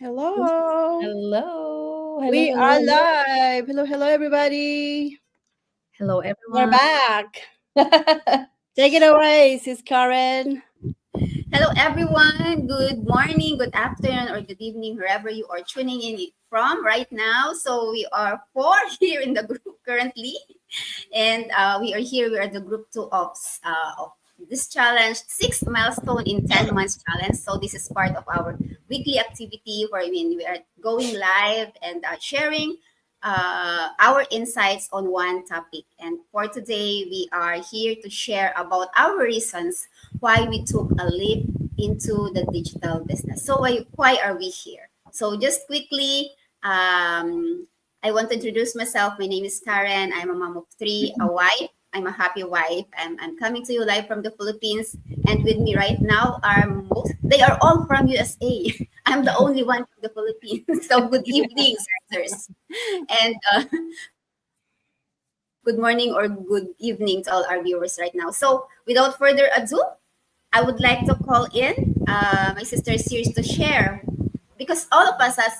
Hello. Hello, hello, We hello, are hello. live. Hello, everybody. Hello, We're everyone. back. Take it away, Sis Karen. Hello, everyone. Good morning, good afternoon, or good evening, wherever you are tuning in from right now. So, we are four here in the group currently, and we are here. We are the group two of this challenge, six milestone in 10 months challenge. So, this is part of our weekly activity where we are going live and sharing our insights on one topic. And for today, we are here to share about our reasons why we took a leap into the digital business. So why are we here? So just quickly, I want to introduce myself. My name is Karen. I'm a mom of three, a wife. I'm a happy wife. I'm coming to you live from the Philippines. And with me right now are they are all from USA. I'm the only one from the Philippines. So good evening, sisters. And good morning or good evening to all our viewers right now. So without further ado, I would like to call in my sister Series to share because all of us has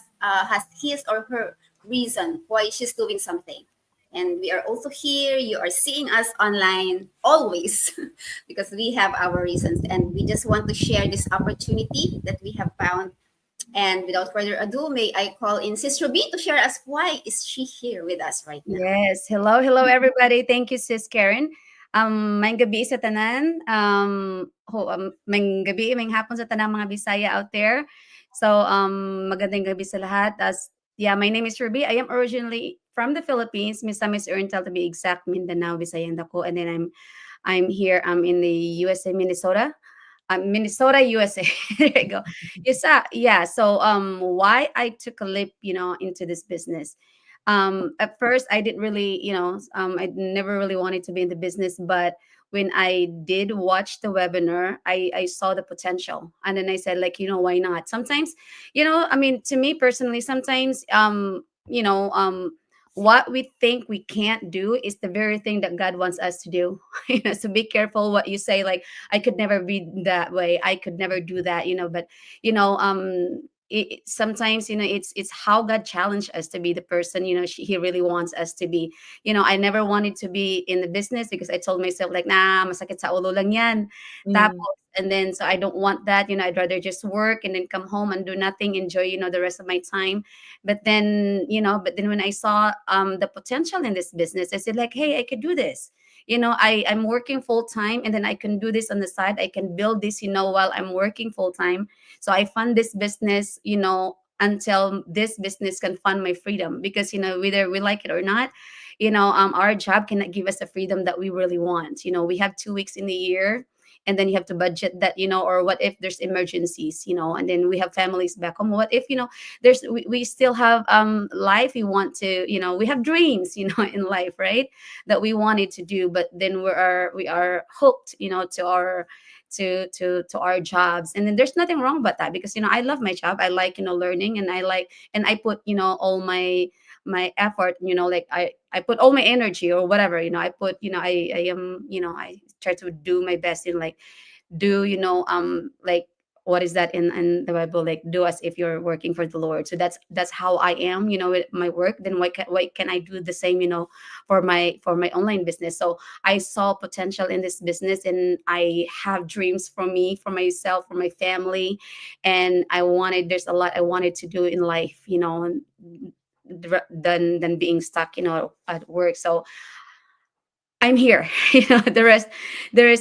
his or her reason why she's doing something. And we are also here. You are seeing us online always because we have our reasons. And we just want to share this opportunity that we have found. And without further ado, may I call in Sister B to share us why is she here with us right now? Yes, hello, everybody. Thank you, Sis Karen. Maayong gabi sa tanan. Maayong gabi, maayong hapon sa tanang mga Bisaya out there. So, magandang gabi sa lahat. Yeah, my name is Ruby. I am originally from the Philippines, Misamis Oriental to be exact, Mindanao, Visaya, and Dako. And then I'm here. I'm in the USA, Minnesota. Minnesota, USA. There you go. Yes, yeah. So, why I took a leap, into this business. At first, I didn't really, I never really wanted to be in the business, but when I did watch the webinar, I saw the potential, and then I said, like, why not? Sometimes, I mean, to me personally, sometimes, what we think we can't do is the very thing that God wants us to do. So be careful what you say. Like, I could never be that way. I could never do that. But sometimes it's how God challenged us to be the person he really wants us to be. I never wanted to be in the business because I told myself like, nah, masakit sa ulo lang yan. Mm. Tapos, and then so I don't want that. I'd rather just work and then come home and do nothing, enjoy the rest of my time. But then when I saw the potential in this business, I said like, hey, I could do this. I'm working full time, and then I can do this on the side. I can build this while I'm working full time. So I fund this business, until this business can fund my freedom, because whether we like it or not, our job cannot give us the freedom that we really want. We have 2 weeks in the year, and then you have to budget that, or what if there's emergencies, and then we have families back home. What if we still have life we want to, we have dreams, in life, right, that we wanted to do, but then we are hooked, to our jobs. And then there's nothing wrong about that, because I love my job. I like learning, and I put all my effort, like I put all my energy or whatever, I put, I am, I try to do my best in, like, do, like, what is that in the Bible, like, do as if you're working for the Lord. So that's how I am, with my work. Then why can I do the same, for my online business? So I saw potential in this business, and I have dreams for me, for myself, for my family. And there's a lot I wanted to do in life, than being stuck, at work. So I'm here. The rest,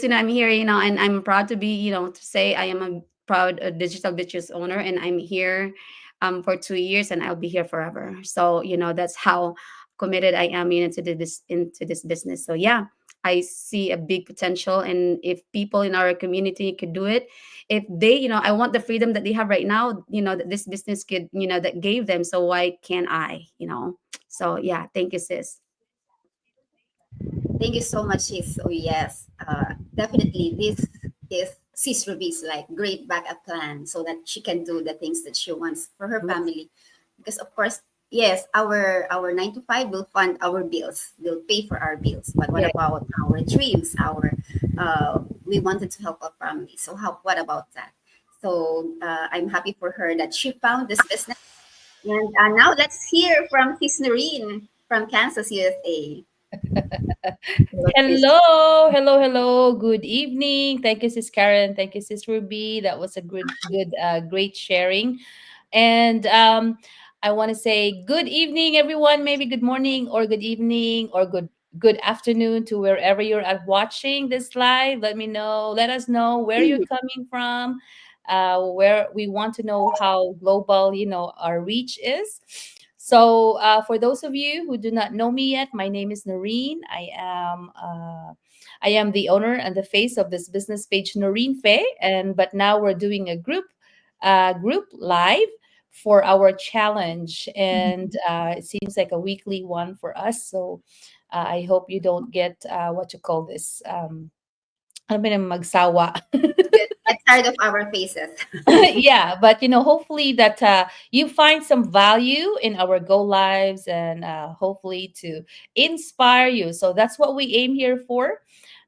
I'm here, and I'm proud to be, to say I am a proud digital business owner, and I'm here for 2 years, and I'll be here forever. So, that's how committed I am, into this business. So yeah, I see a big potential, and if people in our community could do it, if they, I want the freedom that they have right now, that this business could, that gave them. So why can't I? So yeah, thank you, sis. Thank you so much, sis. Oh, yes. Definitely, this is Sis Ruby's like great backup plan so that she can do the things that she wants for her family. Because of course, yes, our 9 to 5 will fund our bills, will pay for our bills. But what Yeah. about our dreams? We wanted to help our family. So how? What about that? So I'm happy for her that she found this business. And now let's hear from Sis Noreen from Kansas, USA. Hello, sis. Hello, hello, hello. Good evening. Thank you, Sis Karen. Thank you, Sis Ruby. That was a great sharing. And I want to say good evening, everyone. Maybe good morning, or good evening, or good afternoon to wherever you're at watching this live. Let me know. Let us know where you're coming from. Where we want to know how global, our reach is. So, for those of you who do not know me yet, my name is Noreen. I am the owner and the face of this business page, Noreen Faye. And but now we're doing a group live for our challenge, and it seems like a weekly one for us. So, I hope you don't get what you call this. Alam mo na, magsawa. Get tired of our faces. Yeah, but hopefully that you find some value in our go lives, and hopefully to inspire you. So that's what we aim here for.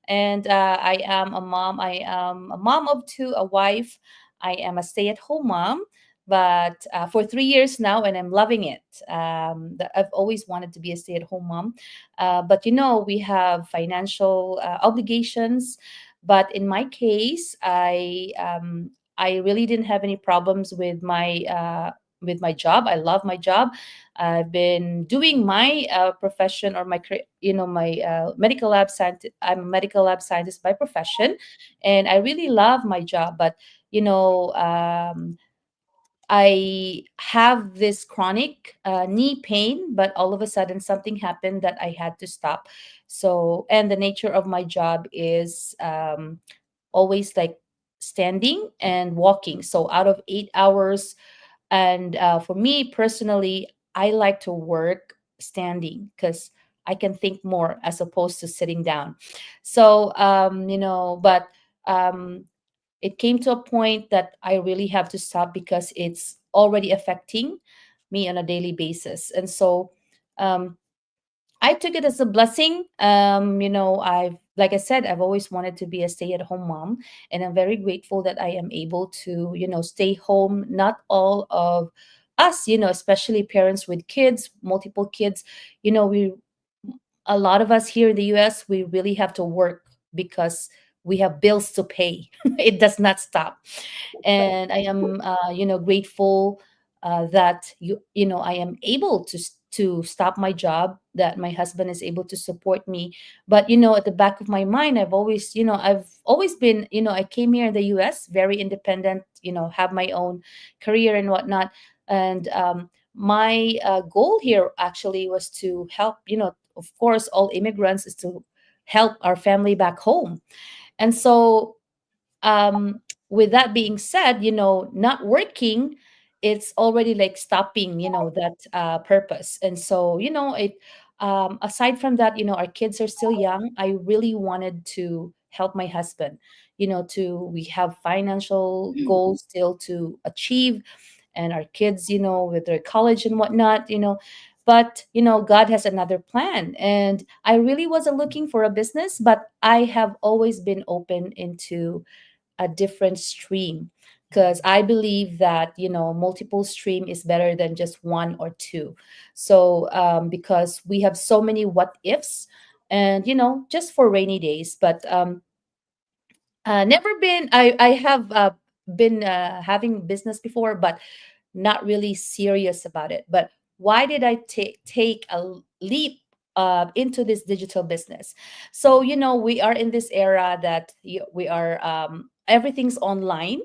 And I am a mom. I am a mom of two, a wife. I am a stay-at-home mom, but for 3 years now, and I'm loving it. I've always wanted to be a stay-at-home mom, but we have financial obligations. But in my case, I really didn't have any problems with my job. I love my job. I've been doing my profession, or my medical lab scientist. I'm a medical lab scientist by profession, and I really love my job. But you know, um, I have this chronic knee pain, but all of a sudden something happened that I had to stop. So, and the nature of my job is always like standing and walking. So, out of 8 hours, and for me personally, I like to work standing because I can think more as opposed to sitting down. So, but um, it came to a point that I really have to stop because it's already affecting me on a daily basis. And so, um, I took it as a blessing. Like I said, I've always wanted to be a stay at home mom. And I'm very grateful that I am able to, stay home. Not all of us, especially parents with kids, multiple kids, a lot of us here in the US, we really have to work because we have bills to pay. It does not stop. And I am grateful that I am able to stop my job, that my husband is able to support me. But at the back of my mind, I've always been, I came here in the US very independent, have my own career and whatnot. And my goal here actually was to help, of course, all immigrants, is to help our family back home. And so, um with that being said, not working, it's already like stopping, that purpose. And so, it aside from that, our kids are still young. I really wanted to help my husband, to we have financial goals still to achieve, and our kids, with their college and whatnot, but God has another plan. And I really wasn't looking for a business, but I have always been open into a different stream, because I believe that multiple stream is better than just one or two. So because we have so many what ifs, and just for rainy days. But never been I have been having business before, but not really serious about it. But why did I take a leap into this digital business? So we are in this era that we are everything's online.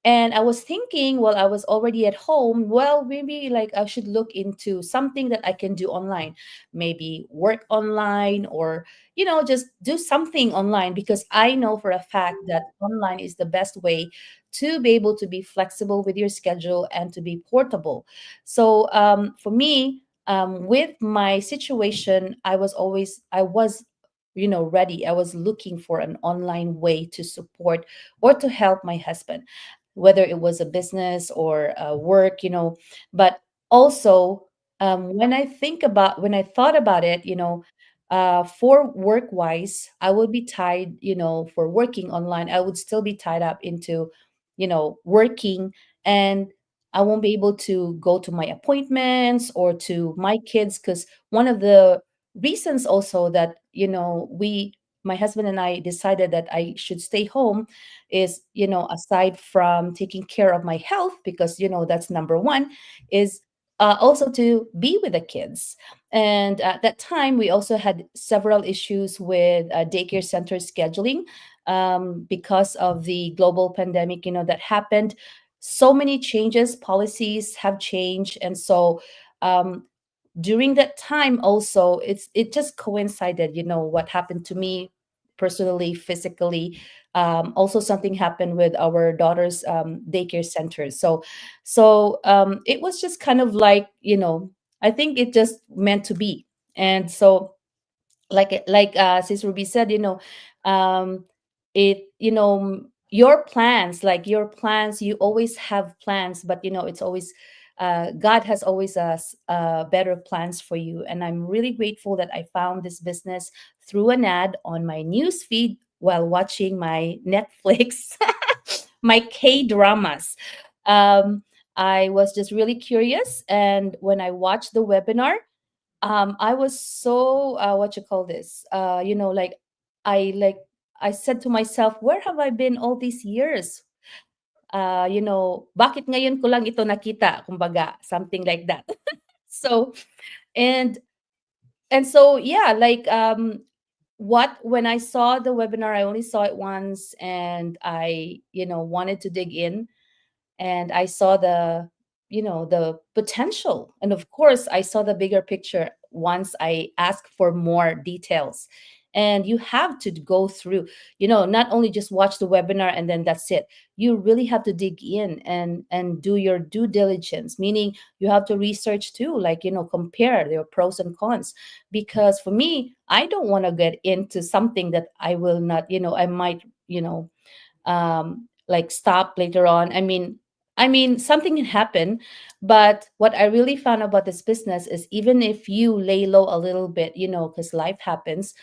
And I was thinking, well, I was already at home. Well, maybe like I should look into something that I can do online, maybe work online, or, just do something online, because I know for a fact that online is the best way to be able to be flexible with your schedule and to be portable. So for me, with my situation, I was ready. I was looking for an online way to support or to help my husband, whether it was a business or work. But also, when I thought about it, for work wise, I would be tied, for working online, I would still be tied up into working, and I won't be able to go to my appointments or to my kids, because one of the reasons also that we my husband and I decided that I should stay home is, aside from taking care of my health, because that's number one, is also to be with the kids. And at that time, we also had several issues with daycare center scheduling, because of the global pandemic, that happened. So many changes, policies have changed, and so um, during that time also, it just coincided, what happened to me personally, physically. Also, something happened with our daughter's daycare center. So it was just kind of like, I think it just meant to be. And so, like sis Ruby said, um it your plans, you always have plans, but it's always God has always better plans for you. And I'm really grateful that I found this business through an ad on my news feed while watching my Netflix, my K dramas. I was just really curious, and when I watched the webinar, I was so what you call this, I like I said to myself, where have I been all these years? Bakit ngayon ko lang ito nakita, kumbaga, something like that. So, and so, yeah, what when I saw the webinar, I only saw it once, and I wanted to dig in, and I saw the potential, and of course I saw the bigger picture once I asked for more details. And you have to go through, not only just watch the webinar and then that's it. You really have to dig in and do your due diligence, meaning you have to research too, like, compare their pros and cons. Because for me, I don't want to get into something that I will not, I might, like, stop later on. I mean, something can happen, but what I really found about this business is, even if you lay low a little bit, because life happens,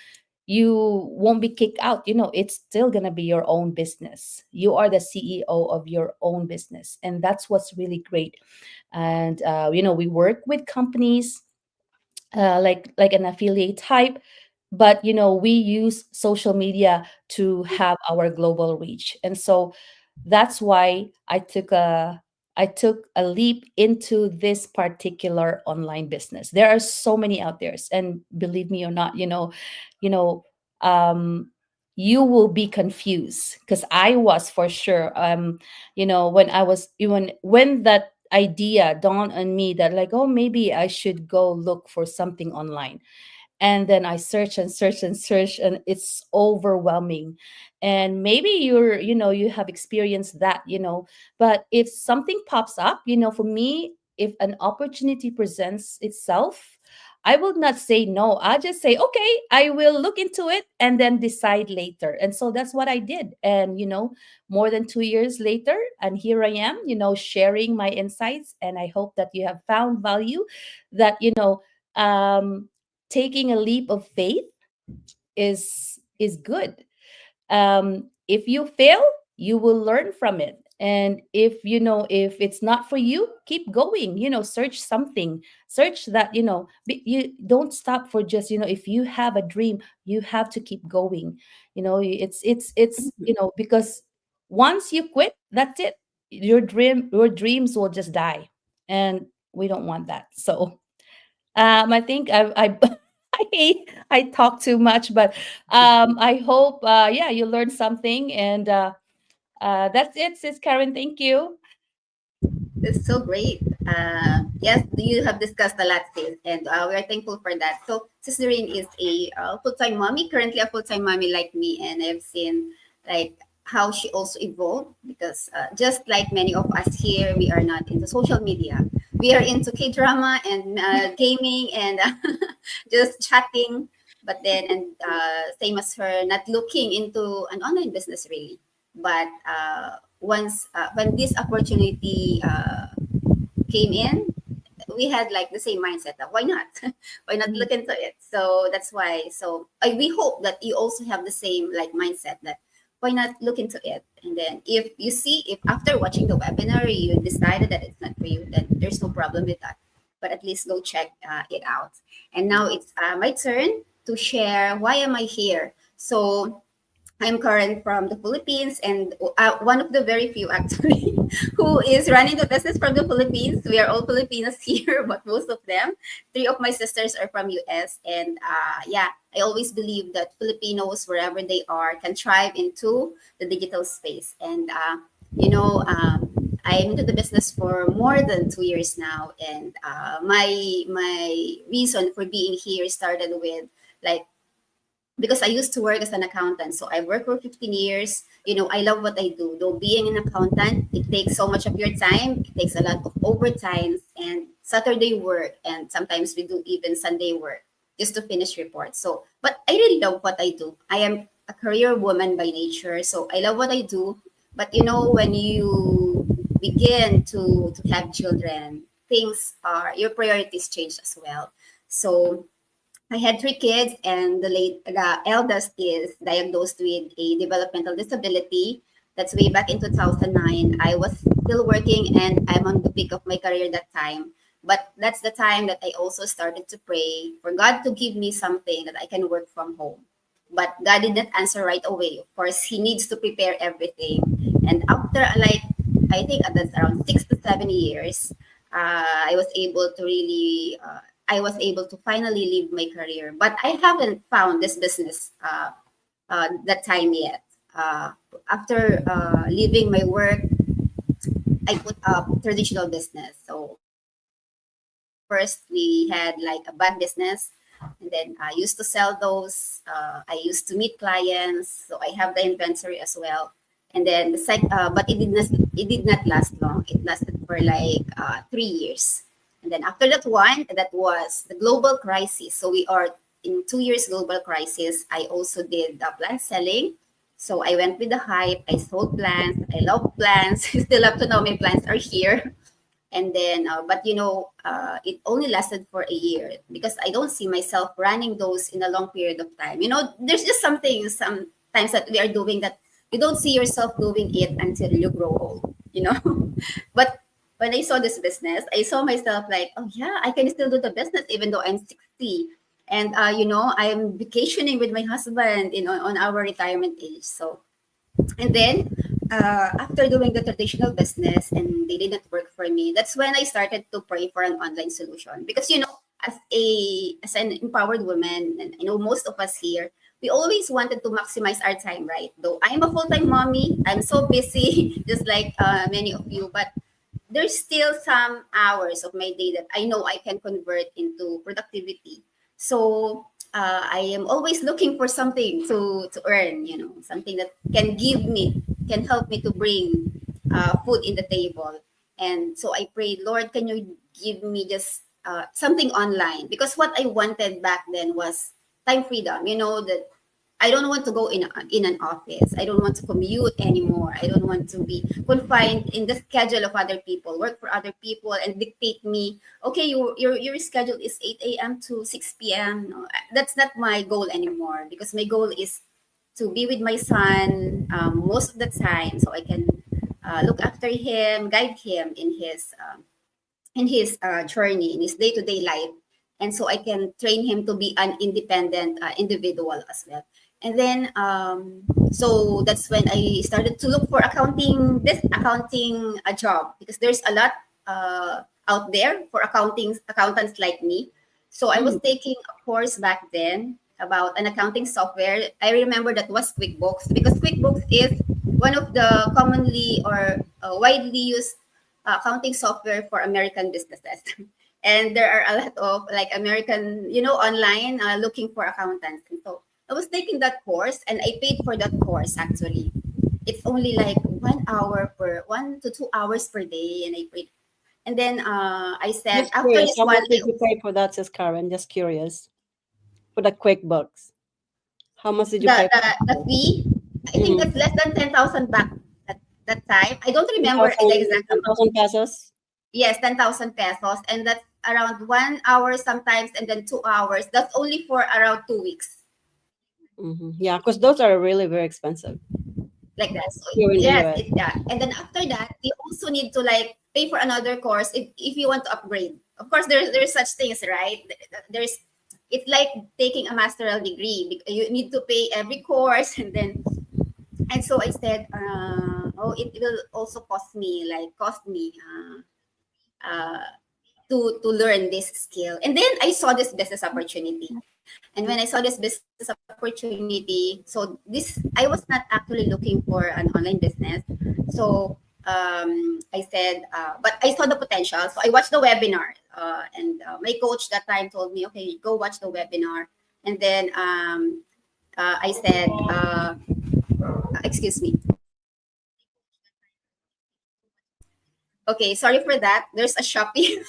you won't be kicked out. It's still gonna be your own business. You are the CEO of your own business, and that's what's really great. And we work with companies, like an affiliate type, but we use social media to have our global reach. And so that's why I took a leap into this particular online business. There are so many out there, and believe me or not, you know um you will be confused, because I was, for sure. When I was, even when that idea dawned on me, that, like, oh, maybe I should go look for something online, and then I search and search and search, and it's overwhelming. And maybe you have experienced that. But if something pops up, for me, if an opportunity presents itself, I will not say no. I'll just say, okay, I will look into it and then decide later. And so that's what I did. And more than 2 years later, and here I am, sharing my insights. And I hope that you have found value, that um taking a leap of faith is good. If you fail, you will learn from it. And if it's not for you, keep going. Search something. Search that. You don't stop for just, if you have a dream, you have to keep going. It's because once you quit, that's it. Your dreams will just die, and we don't want that. So I think I I talk too much, but I hope, yeah, you learned something. And that's it, sis Karen. Thank you. That's so great. Yes, you have discussed a lot, sis, and we are thankful for that. So, Sis Doreen is a full-time mommy, currently a full-time mommy like me, and I've seen like how she also evolved, because just like many of us here, we are not into social media. We are into K-drama and gaming and just chatting. But then, and same as her, not looking into an online business really. But once when this opportunity came in, we had like the same mindset that why not? Why not look into it? So that's why. So we hope that you also have the same like mindset, that why not look into it? And then if you see, if after watching the webinar you decided that it's not for you, then there's no problem with that. But at least go check it out. And now it's my turn to share why am I here. So I'm Karen from the Philippines, and one of the very few actually who is running the business from the Philippines. We are all Filipinos here, but most of them, three of my sisters are from US, and yeah, I always believe that Filipinos, wherever they are, can thrive into the digital space. And you know, I'm into the business for more than 2 years now, and my reason for being here started with like because I used to work as an accountant. So I worked for 15 years. You know, I love what I do. Though being an accountant, it takes so much of your time. It takes a lot of overtimes and Saturday work. And sometimes we do even Sunday work just to finish reports. So, but I really love what I do. I am a career woman by nature. So I love what I do. But you know, when you begin to have children, things are, your priorities change as well. So I had three kids, and the eldest is diagnosed with a developmental disability. That's way back in 2009. I was still working, and I'm on the peak of my career that time. But that's the time that I also started to pray for God to give me something that I can work from home. But God did not answer right away. Of course, He needs to prepare everything. And after like I think that's around 6 to 7 years, I was able to really I was able to finally leave my career, but I haven't found this business that time yet. After leaving my work, I put up traditional business. So first we had like a bag business, and then I used to sell those. I used to meet clients, so I have the inventory as well. And then but it did not last long. It lasted for like 3 years. And then after that one, that was the global crisis. So we are in 2 years global crisis. I also did plant selling. So I went with the hype. I sold plants. I love plants. Still up to now, my plants are here. And then, but you know, it only lasted for a year because I don't see myself running those in a long period of time. You know, there's just something sometimes that we are doing that you don't see yourself doing it until you grow old, you know. But when I saw this business, I saw myself like, oh yeah, I can still do the business even though I'm 60. And you know, I'm vacationing with my husband, you know, on our retirement age. So and then after doing the traditional business and they didn't work for me, that's when I started to pray for an online solution. Because you know, as an empowered woman, and I know most of us here, we always wanted to maximize our time, right? Though I'm a full-time mommy, I'm so busy, just like many of you, but there's still some hours of my day that I know I can convert into productivity. So I am always looking for something to earn, you know, something that can help me to bring food in the table. And so I prayed, Lord, can you give me just something online? Because what I wanted back then was time freedom, you know, that I don't want to go in an office. I don't want to commute anymore. I don't want to be confined in the schedule of other people, work for other people and dictate me. Okay, your schedule is 8 a.m. to 6 p.m. No, that's not my goal anymore because my goal is to be with my son most of the time so I can look after him, guide him in his journey, in his day-to-day life. And so I can train him to be an independent individual as well. And then, so that's when I started to look for this accounting a job because there's a lot out there for accountants like me. So I was taking a course back then about an accounting software. I remember that was QuickBooks because QuickBooks is one of the commonly or widely used accounting software for American businesses. And there are a lot of like American, you know, online looking for accountants. And so I was taking that course and I paid for that course actually. It's only like 1 to 2 hours per day, and I paid. And then I said Just after curious, this how one, much did you pay for that, Sis Karen? Just curious. For the QuickBooks. How much did you the pay for the, the fee, I think that's less than 10,000 back at that time. I don't remember the 10,000 exact amount. 10,000 pesos? Yes, 10,000 pesos, and that's around 1 hour sometimes, and then 2 hours. That's only for around 2 weeks. Yeah, because those are really very expensive. like that. So Here in the yes, US. yeah. And then after that, you also need to like pay for another course if you want to upgrade. Of course, there's such things, right? There's it's like taking a master's degree. You need to pay every course, and so I said, oh, it will also cost me to learn this skill. And then I saw this business opportunity. And when I saw this business opportunity, so this I was not actually looking for an online business. So I said, but I saw the potential. So I watched the webinar, and my coach that time told me, okay, go watch the webinar. And then I said, excuse me. Okay, sorry for that. There's a Shopee.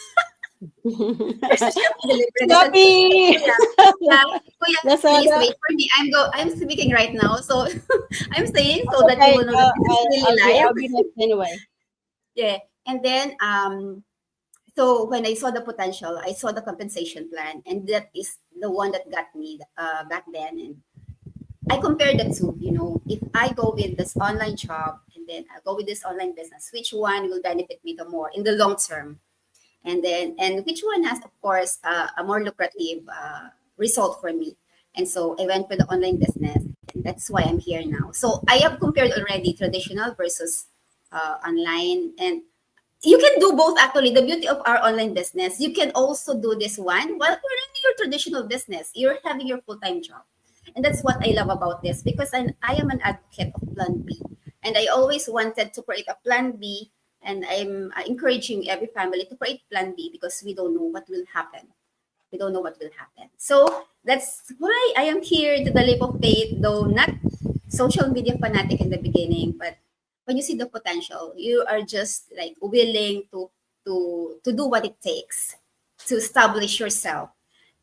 There's a Shopee delivery. Shopee! Yeah, kuya, please Lazada. wait for me. I'm speaking right now, so I'm saying so that you Okay, will know that this is really I'll live. be next anyway. Yeah, and then so when I saw the potential, I saw the compensation plan, and that is the one that got me back then. And I compared the two. You know, if I go with this online job and then I go with this online business, which one will benefit me the more in the long term? And which one has, of course, a more lucrative result for me. And so I went for the online business, and that's why I'm here now. So I have compared already traditional versus online, and you can do both. Actually, the beauty of our online business, you can also do this one while you're running your traditional business. You're having your full-time job, and that's what I love about this, because I am an advocate of Plan B, and I always wanted to create a Plan B, and I'm encouraging every family to create Plan B, because we don't know what will happen. We don't know what will happen. So that's why I am here to the Leap of Faith, though not social media fanatic in the beginning, but when you see the potential, you are just like willing to do what it takes to establish yourself,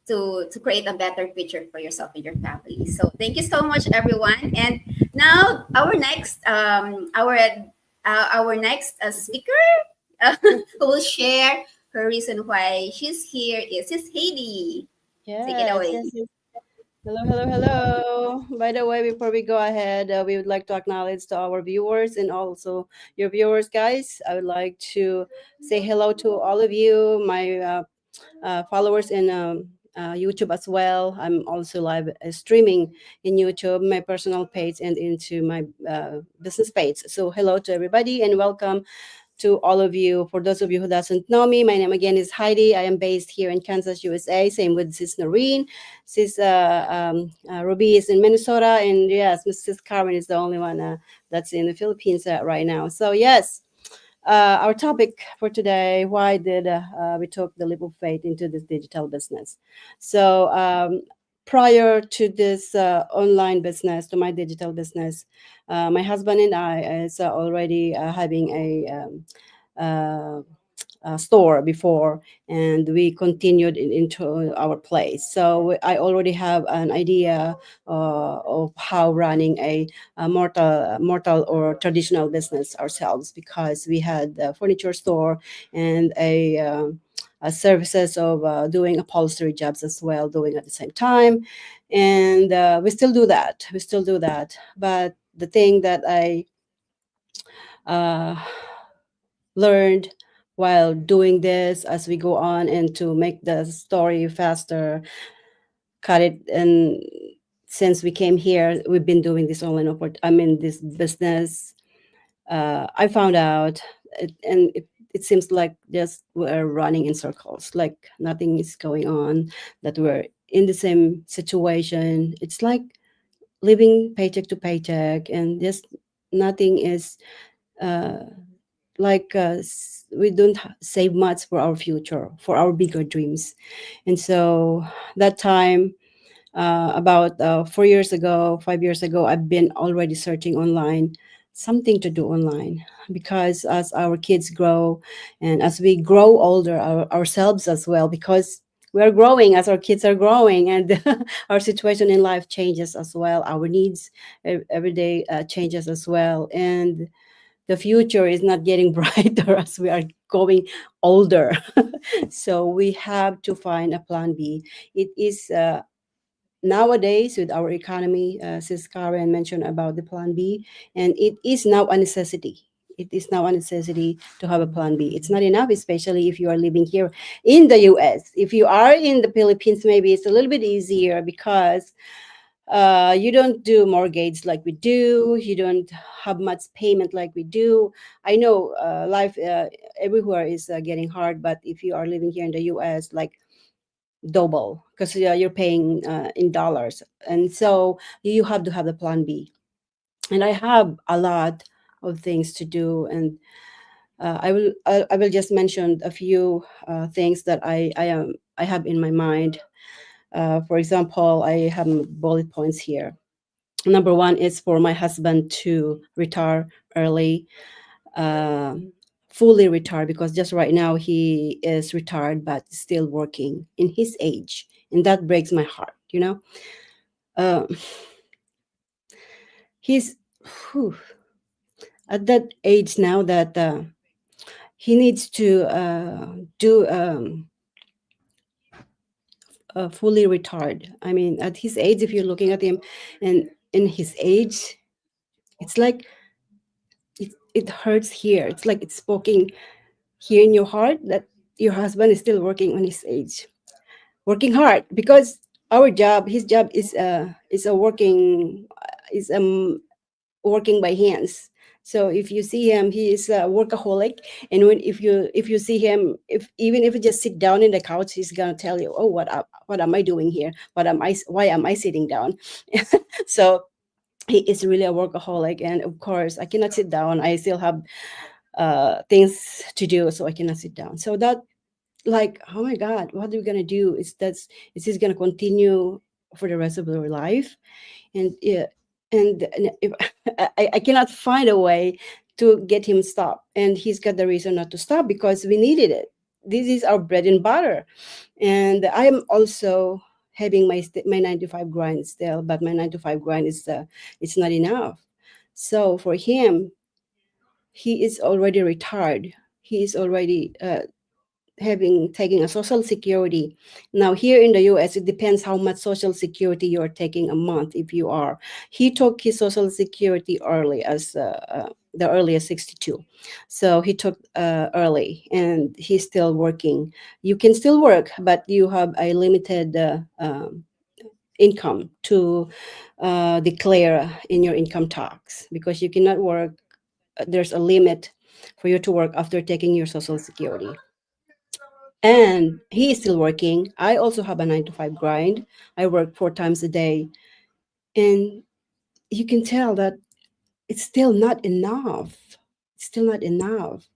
to create a better future for yourself and your family. So thank you so much, everyone. And now our next speaker who will share her reason why she's here is Heidi. Take it Yes, away. yes, yes. Hello, hello, hello. By the way, before we go ahead, we would like to acknowledge to our viewers and also your viewers, guys. I would like to say hello to all of you, my followers in YouTube as well. I'm also live streaming in YouTube, my personal page, and into my business page. So hello to everybody and welcome to all of you. For those of you who doesn't know me, my name again is Heidi. I am based here in Kansas, USA. Same with Sis Noreen. Sis Ruby is in Minnesota, and yes, Mrs. Carmen is the only one that's in the Philippines right now. So yes, our topic for today: why did we took the leap of faith into this digital business? So prior to this online business, to my digital business, my husband and I is already having uh, store before, and we continued into our place. So I already have an idea of how running a mortal or traditional business ourselves, because we had a furniture store and a services of doing upholstery jobs as well, doing at the same time. And we still do that. We still do that. But the thing that I uh, learned while doing this as we go on, and to make the story faster, cut it. And since we came here, we've been doing this this business. I found out, it seems like just we're running in circles, like nothing is going on, that we're in the same situation. It's like living paycheck to paycheck, and just nothing is uh, we don't save much for our future, for our bigger dreams. And so that time, about 4 years ago, 5 years ago, I've been already searching online something to do online, because as our kids grow and as we grow older ourselves as well, because we are growing as our kids are growing, and our situation in life changes as well, our needs every day changes as well, and the future is not getting brighter as we are going older. So we have to find a plan B. It is nowadays with our economy, sis Karen mentioned about the plan B, and it is now a necessity. It is now a necessity to have a plan B. It's not enough, especially if you are living here in the US. If you are in the Philippines, maybe it's a little bit easier because you don't do mortgage like we do. You don't have much payment like we do. I know life everywhere is getting hard, but if you are living here in the US, like double because you're paying in dollars, and so you have to have a plan B. And I have a lot of things to do, and I will just mention a few things that I have in my mind. For example, I have bullet points here. Number one is for my husband to retire early, um, fully retired, because just right now he is retired but still working in his age, and that breaks my heart. Um, he's whew, at that age now that he needs to do fully retired. I mean, at his age, if you're looking at him, and in his age, it's like it hurts here. It's like it's poking here in your heart that your husband is still working on his age, working hard, because our job, his job is a working is working by hands. So if you see him, he is a workaholic. And when if you see him, if even if you just sit down in the couch, he's gonna tell you, "Oh, what am I doing here? Why am I sitting down?" So he is really a workaholic, and of course, I cannot sit down. I still have things to do, so I cannot sit down. So that, like, oh my God, what are we gonna do? Is this gonna continue for the rest of our life? And yeah, and if I cannot find a way to get him stop, and he's got the reason not to stop because we needed it. This is our bread and butter, and I am also having my 9 to 5 grind still, but my 9 to 5 grind is it's not enough. So for him, he is already retired. He is already having taking a social security. Now here in the US, it depends how much social security you're taking a month. If you are, he took his social security early as the earliest 62. So he took early, and he's still working. You can still work, but you have a limited income to declare in your income tax, because you cannot work. There's a limit for you to work after taking your social security. And he is still working. I also have a 9 to 5 grind. I work 4 times a day. And you can tell that it's still not enough. It's still not enough.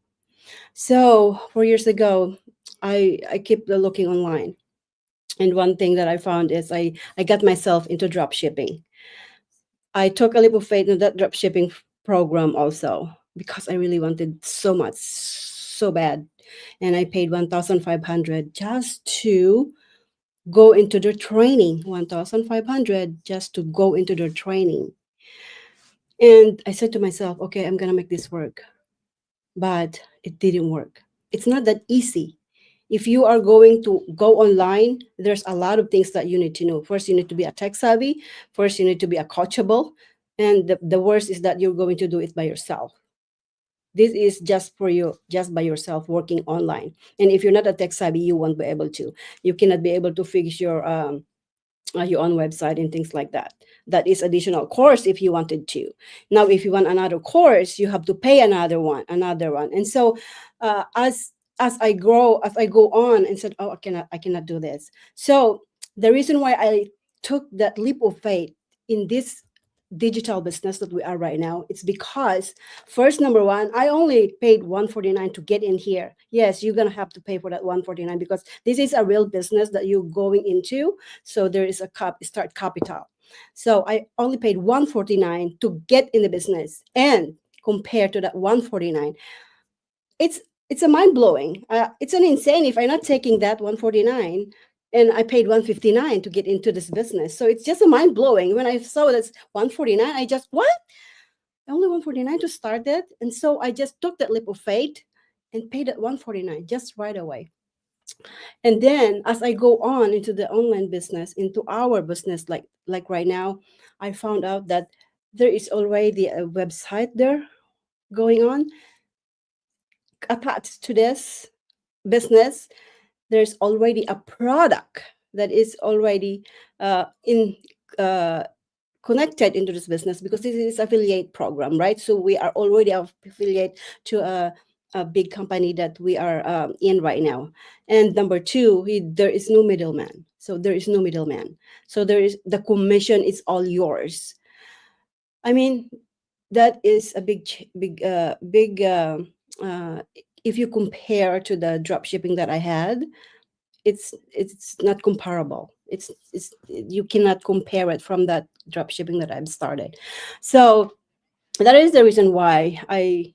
So 4 years ago, I keep looking online. And one thing that I found is I got myself into drop shipping. I took a leap of faith in that drop shipping program also, because I really wanted so much, so bad. And I paid 1,500 just to go into the training. 1,500 just to go into the training. And I said to myself, okay, I'm gonna make this work. But it didn't work. It's not that easy. If you are going to go online, there's a lot of things that you need to know. First, you need to be a tech savvy. First, you need to be a coachable. And the worst is that you're going to do it by yourself. This is just for you, just by yourself, working online. And if you're not a tech savvy, you won't be able to. You cannot be able to fix your own website and things like that. That is additional course if you wanted to. Now, if you want another course, you have to pay another one. And so, as I grow, as I go on, and said, oh, I cannot do this. So the reason why I took that leap of faith in this digital business that we are right now, it's because first, number one, I only paid 149 to get in here. Yes, you're gonna have to pay for that 149 because this is a real business that you're going into. So there is a start capital. So I only paid 149 to get in the business, and compared to that 149, it's a mind blowing. It's an insane if I'm not taking that 149 and I paid 159 to get into this business. So it's just a mind blowing. When I saw that's 149, I just, what? Only 149 to start it. And so I just took that leap of faith and paid at 149 just right away. And then as I go on into the online business, into our business, like right now, I found out that there is already a website there going on attached to this business. There's already a product that is already in uh, connected into this business, because this is affiliate program, right? So we are already affiliate to a big company that we are in right now. And number two, there is no middleman. So there is no middleman. So there is the commission is all yours. I mean, that is a uh, if you compare to the drop shipping that I had, it's not comparable. It's you cannot compare it from that drop shipping that I've started. So that is the reason why I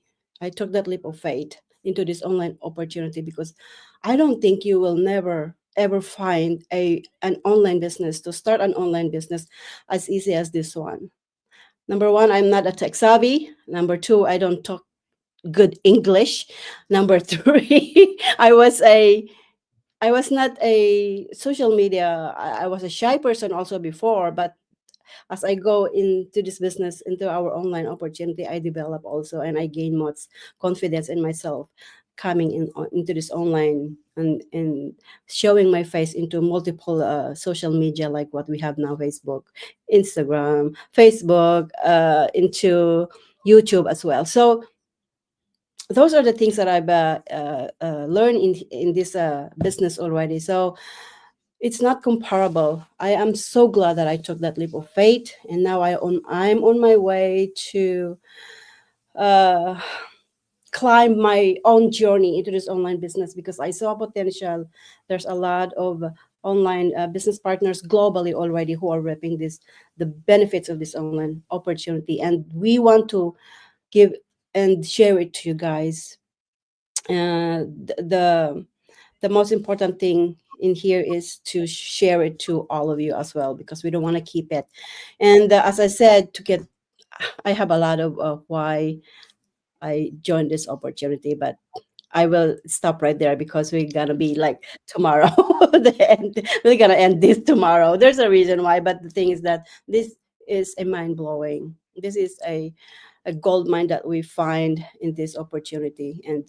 took that leap of faith into this online opportunity, because I don't think you will never ever find a an online business, to start an online business, as easy as this one. Number one, I'm not a tech savvy. Number two, I don't talk good English. Number three, I was not a social media. I was a shy person also before, but as I go into this business, into our online opportunity, I develop also, and I gain much confidence in myself, coming into this online, and showing my face into multiple social media, like what we have now: Facebook, Instagram, Facebook, into YouTube as well. So those are the things that I've learned in this business already. So it's not comparable. I am so glad that I took that leap of faith, and now I'm on my way to uh, climb my own journey into this online business, because I saw potential. There's a lot of online business partners globally already who are reaping the benefits of this online opportunity, and we want to give and share it to you guys. The most important thing in here is to share it to all of you as well, because we don't want to keep it. And as I said, I have a lot of why I joined this opportunity, but I will stop right there, because we're gonna be like tomorrow. We're gonna end this tomorrow. There's a reason why, but the thing is that this is a mind blowing. This is a gold mine that we find in this opportunity, and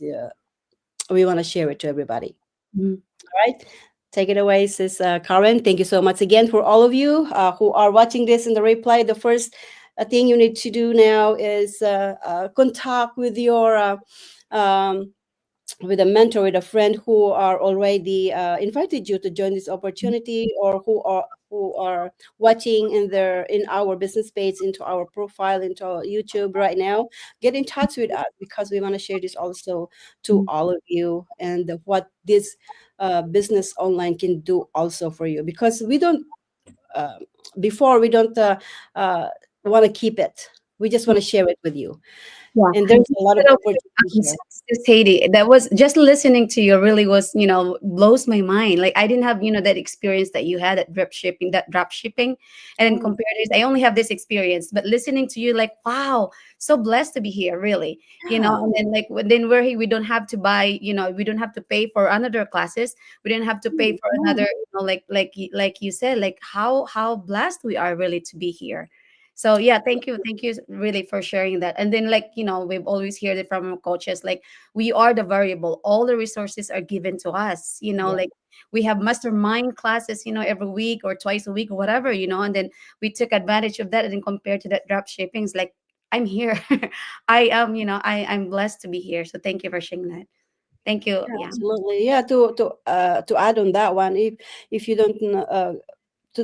we want to share it to everybody. Mhm. All right. Take it away, sis Karen. Thank you so much again for all of you who are watching this in the replay. The first thing you need to do now is contact um, with a mentor, with a friend who are already invited you to join this opportunity, or who are watching in our business page, into our profile, into our YouTube right now. Get in touch with us, because we want to share this also to Mhm. all of you, and what this business online can do also for you, because we don't uh, before we don't uh, want to keep it. We just want to share it with you, Yeah. and there's a lot of opportunity here. Sis Haiti, that was just listening to you really was, blows my mind. Like I didn't have, that experience that you had at drop shipping. And then Oh, compare this, I only have this experience, but listening to you, like, wow, so blessed to be here, really. yeah. And then like then we're here, we don't have to buy, we don't have to pay for another classes. We didn't have to pay for Yeah. another, like you said, like how blessed we are really to be here. So yeah, thank you really for sharing that. And then like we've always heard it from our coaches, like we are the variable, all the resources are given to us, Yeah. like we have mastermind classes, every week or twice a week or whatever, and then we took advantage of that. And then compared to that drop shipping, it's like I'm here. I am, I'm blessed to be here. So thank you for sharing that. Thank you. Yeah, Yeah. absolutely. Yeah, to add on that one, if you don't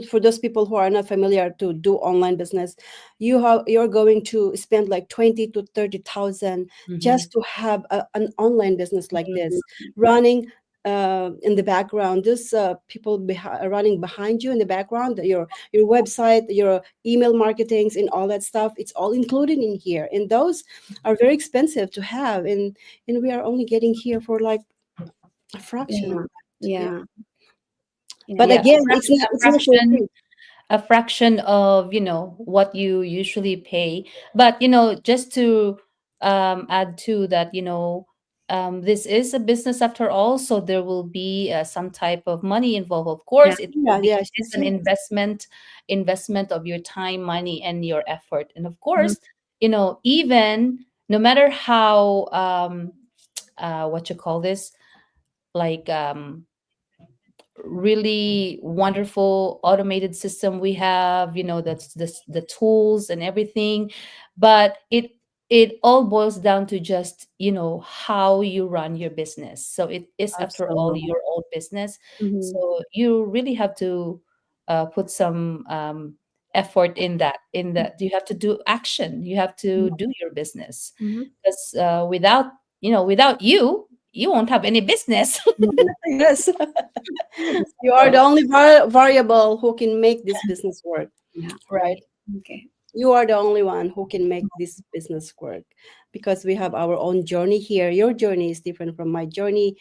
for those people who are not familiar to do online business, you're going to spend like 20 to 30,000 Mhm. just to have an online business like this Mhm. running in the background. This people running behind you in the background, your website, your email marketings, and all that stuff. It's all included in here, and those are very expensive to have, and we are only getting here for like a fraction of Yeah. that. Yeah. Yeah. Yeah. But Yeah, again, it's not for free. a fraction of what you usually pay. But just to add to that, this is a business after all, so there will be some type of money involved. Of Yeah. course, it will Yeah, be yeah, it she is an said. investment of your time, money, and your effort. And of Mhm. course, even no matter how what you call this, like really wonderful automated system we have, that's the tools and everything, but it all boils down to just how you run your business. So it is after all Absolutely. your own business. Mhm. So you really have to put some effort in that you have to do action, you have to do your business, Mhm. because without you won't have any business. Mhm. Yes. Yes. You are the only variable who can make this business work, Yeah. right? Right. Okay. You are the only one who can make this business work, because we have our own journey here. Your journey is different from my journey.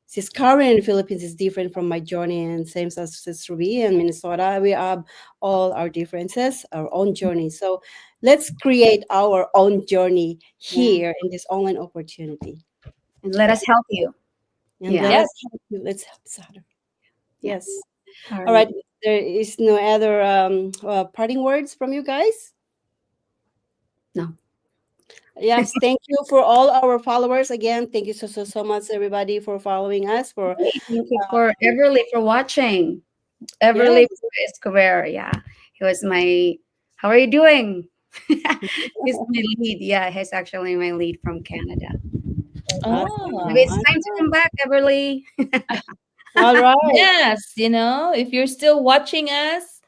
Sis Karen in the Philippines is different from my journey, and same as Sis Ruby in Minnesota. We have all our differences, our own journey. So let's create our own journey Yeah. here in this online opportunity. And let us help you. And Yeah. let us Yes. help you. Let's help each other. Yeah. Yes. All All right. right. There is no other parting words from you guys. No. Yes, thank you for all our followers again. Thank you so much, everybody, for following us. For Hey, thank you for Everly for watching. Everly yes, Square. Yeah. He was my. How are you doing? He's my lead. Yeah, he's actually my lead from Canada. awesome. Maybe Ah. it's time to come back, Everly. All right. Yes, if you're still watching us,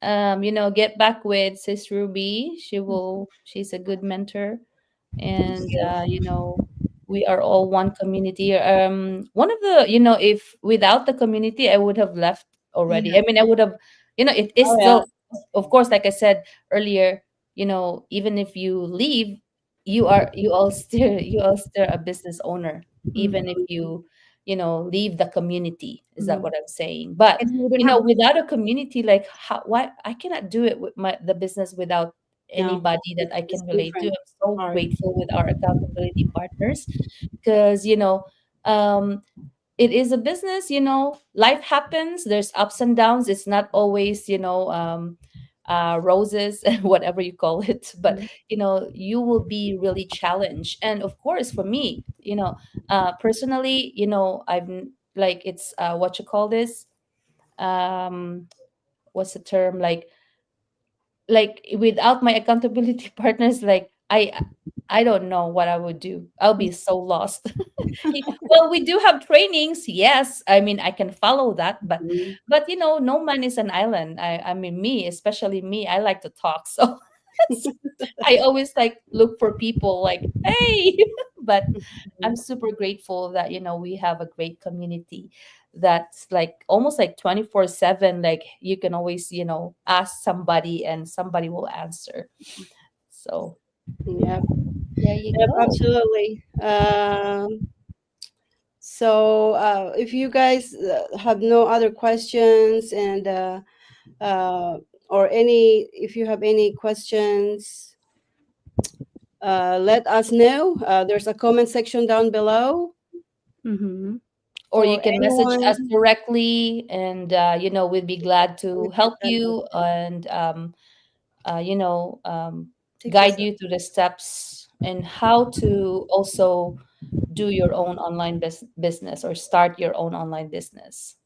get back with Sis Ruby. She's a good mentor. And we are all one community. One of the, if without the community, I would have left already. Yeah. I mean, I would have, it is Oh yeah. still, of course, like I said earlier, even if you leave, you are still a business owner, even if Mhm. leave the community. Is that Mhm. what I'm saying? But And we don't have. without a community, like, why I cannot do it with the business without No, anybody that I it's can relate to. different. I'm so Hard. grateful with our accountability partners, because um it is a business. Life happens, there's ups and downs. It's not always roses and whatever you call it, but Mhm. you will be really challenged. And of course, for me, personally, I'm like, it's what you call this, um what's the term, like without my accountability partners, like I don't know what I would do. I'll be so lost. Well, we do have trainings, yes. I mean, I can follow that, but Mhm. no man is an island. I mean, me, especially me, I like to talk. So I always like look for people like, hey. But I'm super grateful that we have a great community that's like almost like 24/7. Like, you can always ask somebody and somebody will answer. So Yep. there you Yep. go. Absolutely. So if you guys have no other questions, and or any, if you have any questions, let us know. There's a comment section down below Mhm. Or you for can message us anyone. directly, and we'd be glad We to can help send you it. and uh, you know um, Take guide this. you through the steps and how to also do your own online business or start your own online business.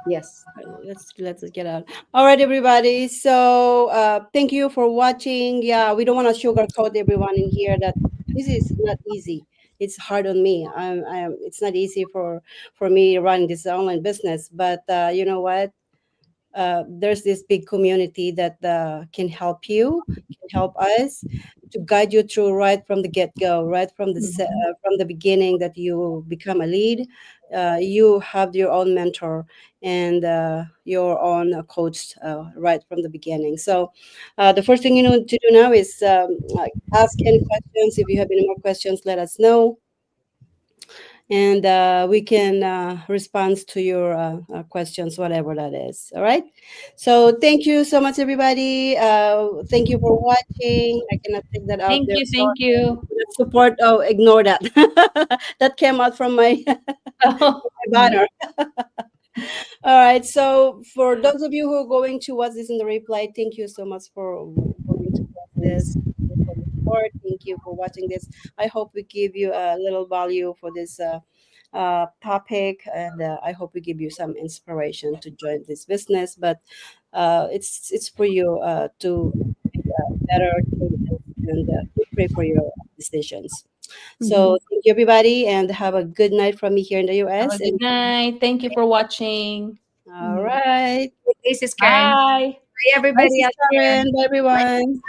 Yes. Let's get out. All right, everybody. So thank you for watching. Yeah, we don't want to sugarcoat everyone in here that this is not easy. It's hard on me. It's not easy for me running this online business. But you know what? There's this big community that can help you, can help us to guide you through right from the get-go, right from Mhm. from the beginning that you become a lead. You have your own mentor and your own coach right from the beginning. So the first thing you need to do now is like, ask any questions. If you have any more questions, let us know. and we can respond to your questions, whatever that is. All right. So thank you so much, everybody. Thank you for watching. I cannot take that out Thank there. you. So Thank you. support. Oh, ignore that. That came out from my, my banner. All right. So for those of you who are going to watch this in the replay, thank you so much for going to watch this. For the support. Thank you for watching this. I hope we give you a little value for this topic, and I hope we give you some inspiration to join this business. But it's for you to make better choices, and we pray for your decisions. So Mhm. thank you, everybody, and have a good night from me here in the Have US. a good And night. Thank you for watching. all right. This is Karen. Bye. Bye, Bye, everybody Sis out there. Karen. Bye, Bye. everyone.